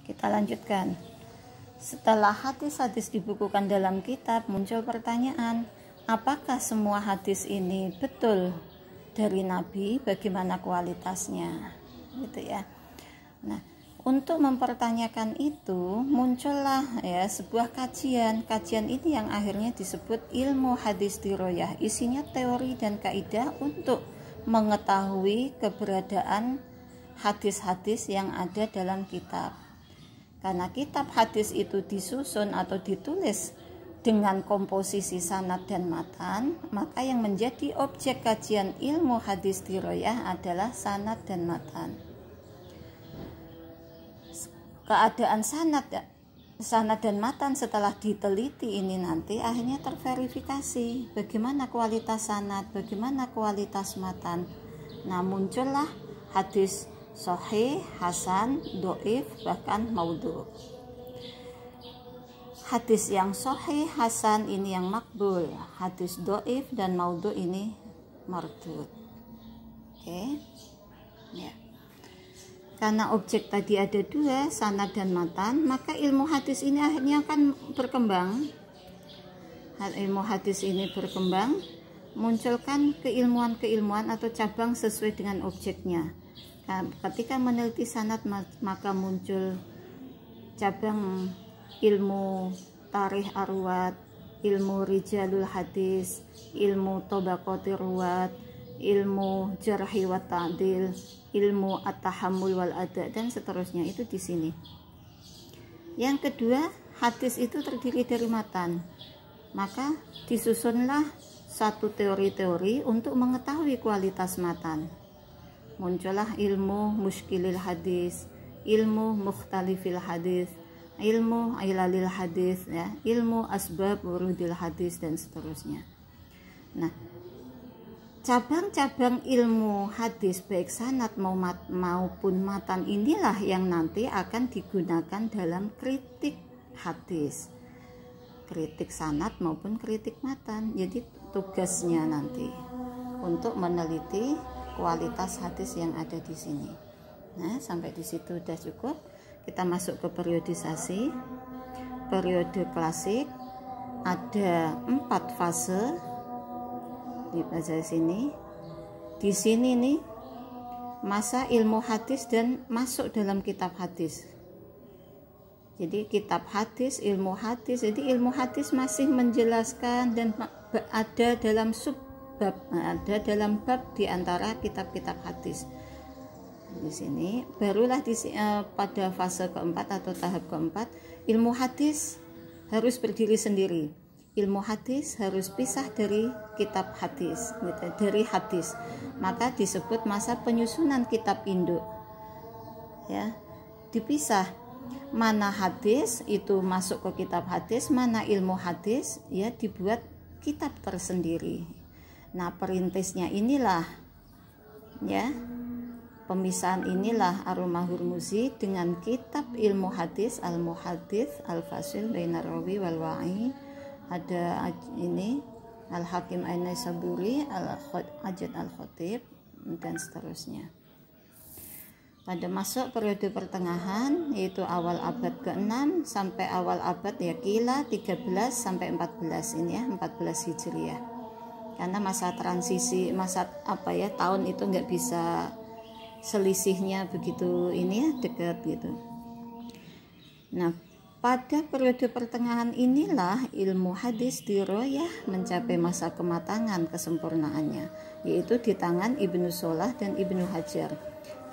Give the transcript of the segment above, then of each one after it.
Kita lanjutkan. Setelah hadis-hadis dibukukan dalam kitab, muncul pertanyaan, apakah semua hadis ini betul dari Nabi? Bagaimana kualitasnya? Gitu ya. Nah, untuk mempertanyakan itu muncullah ya sebuah kajian. Kajian ini yang akhirnya disebut ilmu hadis diroyah. Isinya teori dan kaidah untuk mengetahui keberadaan hadis-hadis yang ada dalam kitab. Karena kitab hadis itu disusun atau ditulis dengan komposisi sanad dan matan, maka yang menjadi objek kajian ilmu hadis diroyah adalah sanad dan matan. Keadaan sanad dan matan setelah diteliti ini nanti akhirnya terverifikasi bagaimana kualitas sanad, bagaimana kualitas matan. Nah, muncullah hadis sahih, hasan, dhaif, bahkan maudhu. Hadis yang sahih, hasan ini yang makbul, hadis dhaif dan maudhu ini mardud. Oke. Ya. Karena objek tadi ada dua, sanad dan matan, maka ilmu hadis ini akhirnya akan berkembang. Ilmu hadis ini berkembang, munculkan keilmuan-keilmuan atau cabang sesuai dengan objeknya. Ketika meneliti sanad, maka muncul cabang ilmu tarikh arwat, ilmu rijalul hadis, ilmu tabaqatir ruwat, ilmu jarhi wa ta'dil, ilmu at-tahammul wal ada, dan seterusnya. Itu di sini. Yang kedua, hadis itu terdiri dari matan. Maka disusunlah satu teori-teori untuk mengetahui kualitas matan. Muncullah ilmu muskilil hadis, ilmu mukhtalifil hadis, ilmu ilalil hadis, ya, ilmu asbab wurudil hadis, dan seterusnya. Nah, cabang-cabang ilmu hadis baik sanad maupun matan inilah yang nanti akan digunakan dalam kritik hadis, kritik sanad maupun kritik matan. Jadi tugasnya nanti untuk meneliti kualitas hadis yang ada di sini. Nah, sampai di situ sudah cukup. Kita masuk ke periodisasi. Periode klasik ada 4 fase. Dibaca sini. Di sini nih masa ilmu hadis dan masuk dalam kitab hadis. Jadi kitab hadis, ilmu hadis. Jadi ilmu hadis masih menjelaskan dan ada dalam ada dalam bab di antara kitab-kitab hadis. Di sini barulah pada fase keempat atau tahap keempat, ilmu hadis harus berdiri sendiri. Ilmu hadis harus pisah dari kitab hadis, dari hadis. Maka disebut masa penyusunan kitab induk. Ya, dipisah. Mana hadis itu masuk ke kitab hadis, mana ilmu hadis ya dibuat kitab tersendiri. Nah, perintisnya inilah ya. Pemisahan inilah Ar-Hurmuzi dengan kitab ilmu hadis, Al-Muhaddits, Al-Fasil Bainar Rawi wal Wa'i. Ada ini Al-Hakim An-Naisaburi, Al-Ajad Al-Khatib, dan seterusnya. Pada masuk periode pertengahan, yaitu awal abad ke-6 sampai awal abad ya kila 13 sampai 14 ini ya, 14 Hijriah. Karena masa transisi, masa tahun itu nggak bisa selisihnya begitu ini ya, dekat gitu. Nah, pada periode pertengahan inilah ilmu hadis diroyah mencapai masa kematangan kesempurnaannya, yaitu di tangan Ibnu Solah dan Ibnu Hajar.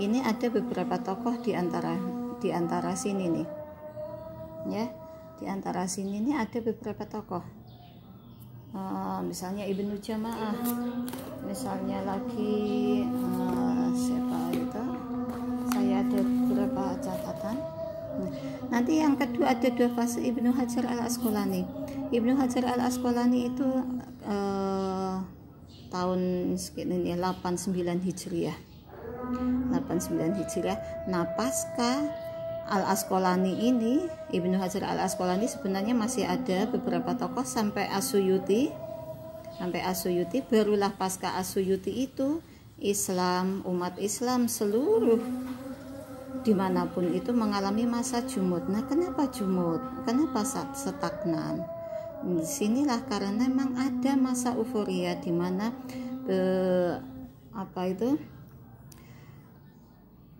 Ini ada beberapa tokoh di antara sini nih. Ya, di antara sini nih ada beberapa tokoh. Misalnya Ibnu Jamaah, misalnya lagi siapa itu, saya ada beberapa catatan. Nanti yang kedua ada 2 fase Ibnu Hajar Al-Asqalani. Ibnu Hajar Al-Asqalani itu tahun segini 89 Hijriah. 89 Hijriah. Nah, pasca Al-Asqalani ini, Ibnu Hajar Al-Asqalani sebenarnya masih ada beberapa tokoh sampai As-Suyuti. Barulah pasca As-Suyuti itu Islam, umat Islam seluruh dimanapun itu mengalami masa jumud. Nah, kenapa jumud? Kenapa stagnan? Disinilah karena memang ada masa euforia di mana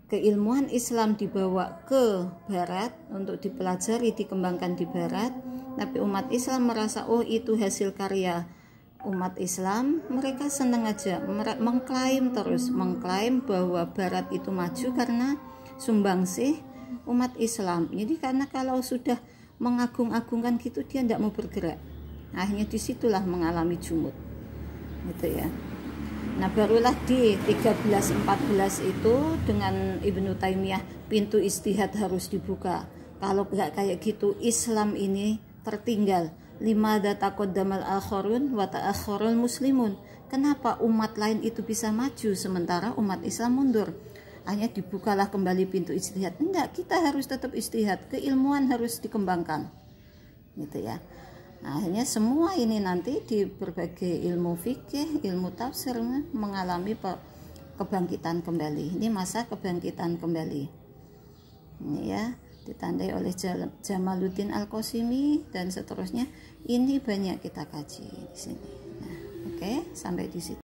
keilmuan Islam dibawa ke barat untuk dipelajari, dikembangkan di barat, tapi umat Islam merasa oh itu hasil karya umat Islam. Mereka senang aja mengklaim bahwa barat itu maju karena sumbangsih umat Islam. Jadi karena kalau sudah mengagung-agungkan gitu, dia tidak mau bergerak. Akhirnya disitulah mengalami jumud gitu ya. Nah, barulah di 1314 itu dengan Ibnu Taimiyah pintu ijtihad harus dibuka. Kalau nggak kayak gitu, Islam ini tertinggal. Limadza taqaddamal akharun wa ta'akhkharul muslimun. Kenapa umat lain itu bisa maju sementara umat Islam mundur? Hanya dibukalah kembali pintu ijtihad. Enggak, kita harus tetap ijtihad, keilmuan harus dikembangkan gitu ya. Nah, akhirnya semua ini nanti di berbagai ilmu fikih, ilmu tafsir mengalami kebangkitan kembali. Ini masa kebangkitan kembali ini ya, ditandai oleh Jamaluddin Al-Qasimi dan seterusnya. Ini banyak kita kaji di sini. Nah, oke, sampai di situ.